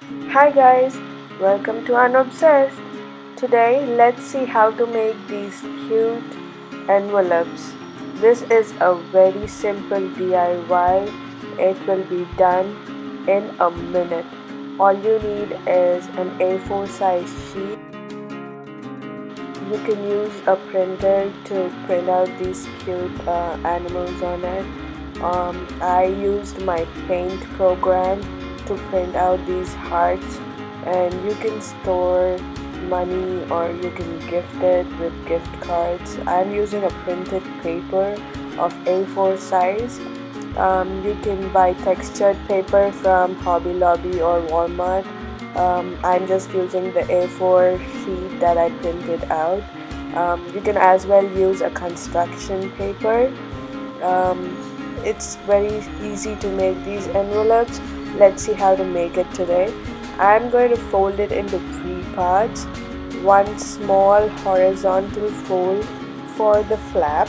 Hi guys, welcome to UnObsessed. Today let's see how to make these cute envelopes. This is a very simple DIY. It will be done in a minute. All you need is an A4 size sheet. You can use a printer to print out these cute animals on it. I used my paint program to print out these hearts, and you can store money or you can gift it with gift cards. I'm using a printed paper of A4 size. You can buy textured paper from Hobby Lobby or Walmart. I'm just using the A4 sheet that I printed out. You can as well use a construction paper. It's very easy to make these envelopes. Let's see how to make it today. I'm going to fold it into 3 parts. One small horizontal fold for the flap,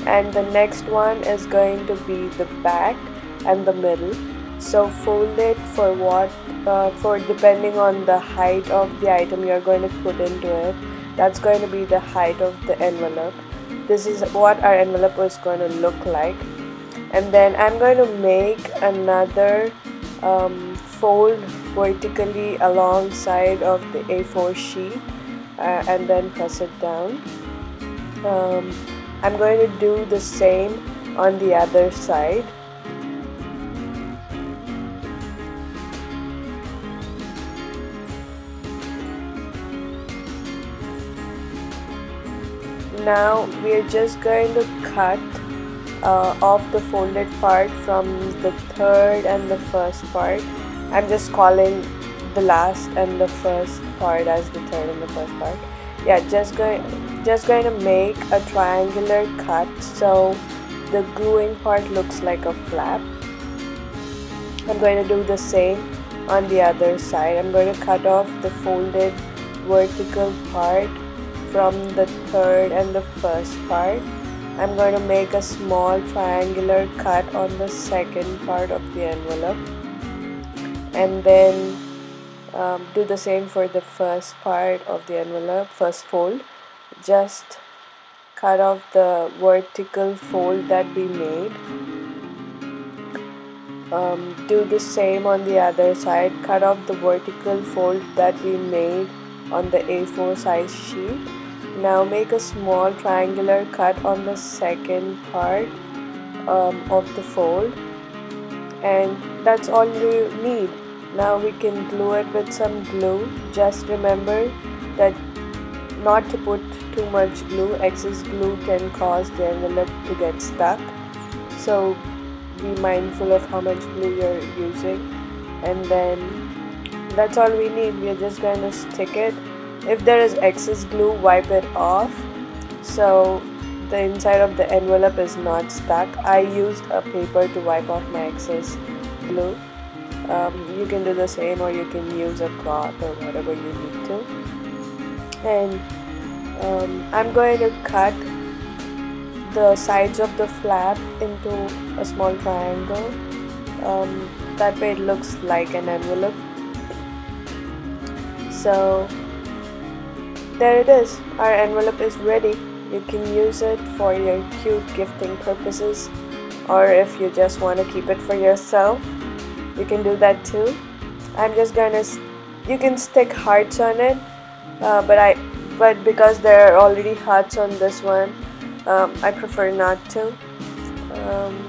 and the next one is going to be the back and the middle. So fold it for depending on the height of the item you're going to put into it. That's going to be the height of the envelope. This is what our envelope is going to look like. And then I'm going to make another fold vertically alongside of the A4 sheet, and then press it down. I'm going to do the same on the other side. Now we're just going to cut off the folded part from the third and the first part. I'm just calling the last and the first part as the third and the first part. Yeah, just going to make a triangular cut so the gluing part looks like a flap. I'm going to do the same on the other side. I'm going to cut off the folded vertical part from the third and the first part. I'm going to make a small triangular cut on the second part of the envelope, and then do the same for the first part of the envelope, first fold. Just cut off the vertical fold that we made. Do the same on the other side. Cut off the vertical fold that we made on the A4 size sheet. Now make a small triangular cut on the second part of the fold, and that's all you need. Now we can glue it with some glue. Just remember that not to put too much glue. Excess glue can cause the envelope to get stuck, so be mindful of how much glue you're using. And then that's all we need. We're just going to stick it. If there is excess glue, wipe it off so the inside of the envelope is not stuck. I used a paper to wipe off my excess glue. You can do the same, or you can use a cloth or whatever you need to. And I'm going to cut the sides of the flap into a small triangle. That way it looks like an envelope. So there it is. Our envelope is ready. You can use it for your cute gifting purposes, or if you just want to keep it for yourself, you can do that too. I'm just gonna you can stick hearts on it, but because there are already hearts on this one, I prefer not to.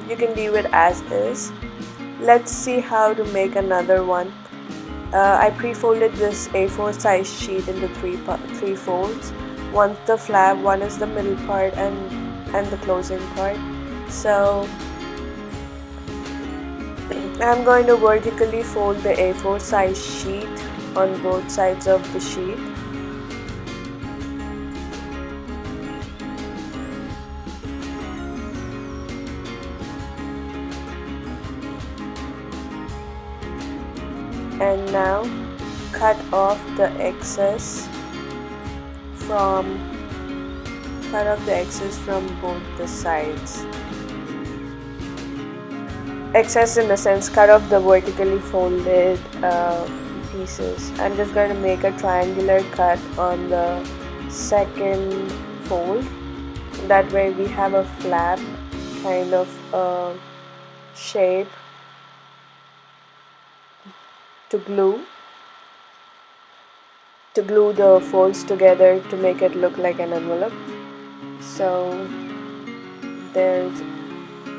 You can leave it as is. Let's see how to make another one. I pre-folded this A4 size sheet into three folds. One's the flap, one is the middle part, and the closing part. So I'm going to vertically fold the A4 size sheet on both sides of the sheet. And now cut off the excess from both the sides. excess in the sense, cut off the vertically folded pieces. I'm just going to make a triangular cut on the second fold. That way we have a flap kind of shape to glue the folds together to make it look like an envelope. So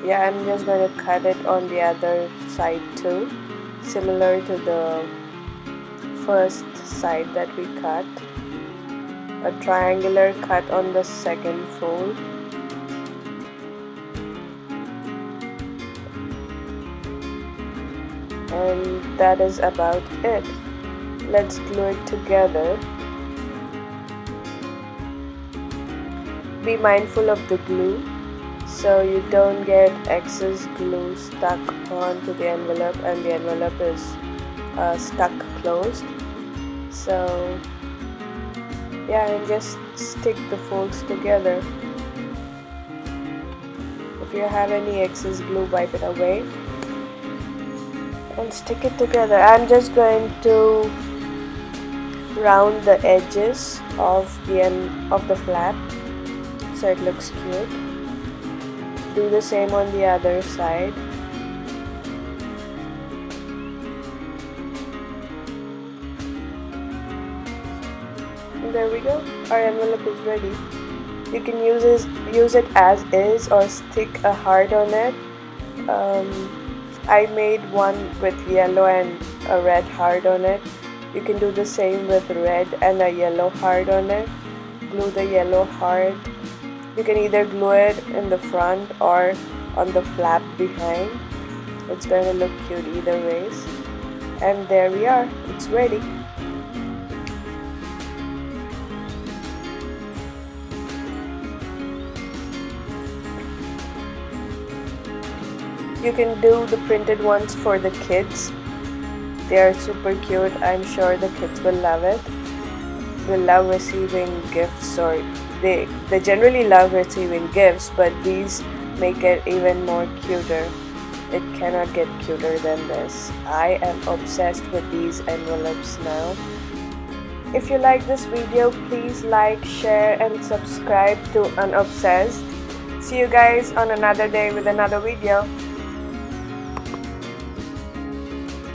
I'm just going to cut it on the other side too, similar to the first side that we cut. A triangular cut on the second fold. And that is about it. Let's glue it together. Be mindful of the glue so you don't get excess glue stuck onto the envelope and the envelope is stuck closed. So and just stick the folds together. If you have any excess glue, wipe it away and stick it together. I'm just going to round the edges of the end of the flap so it looks cute. Do the same on the other side. And there we go. Our envelope is ready. You can use it as is or stick a heart on it. I made one with yellow and a red heart on it. You can do the same with red and a yellow heart on it. Glue the yellow heart. You can either glue it in the front or on the flap behind. It's going to look cute either ways. And there we are. It's ready. You can do the printed ones for the kids. They are super cute. I'm sure the kids will love it. They love receiving gifts, or they generally love receiving gifts, but these make it even more cuter. It cannot get cuter than this. I am obsessed with these envelopes now. If you like this video, please like, share and subscribe to UnObsessed. See you guys on another day with another video.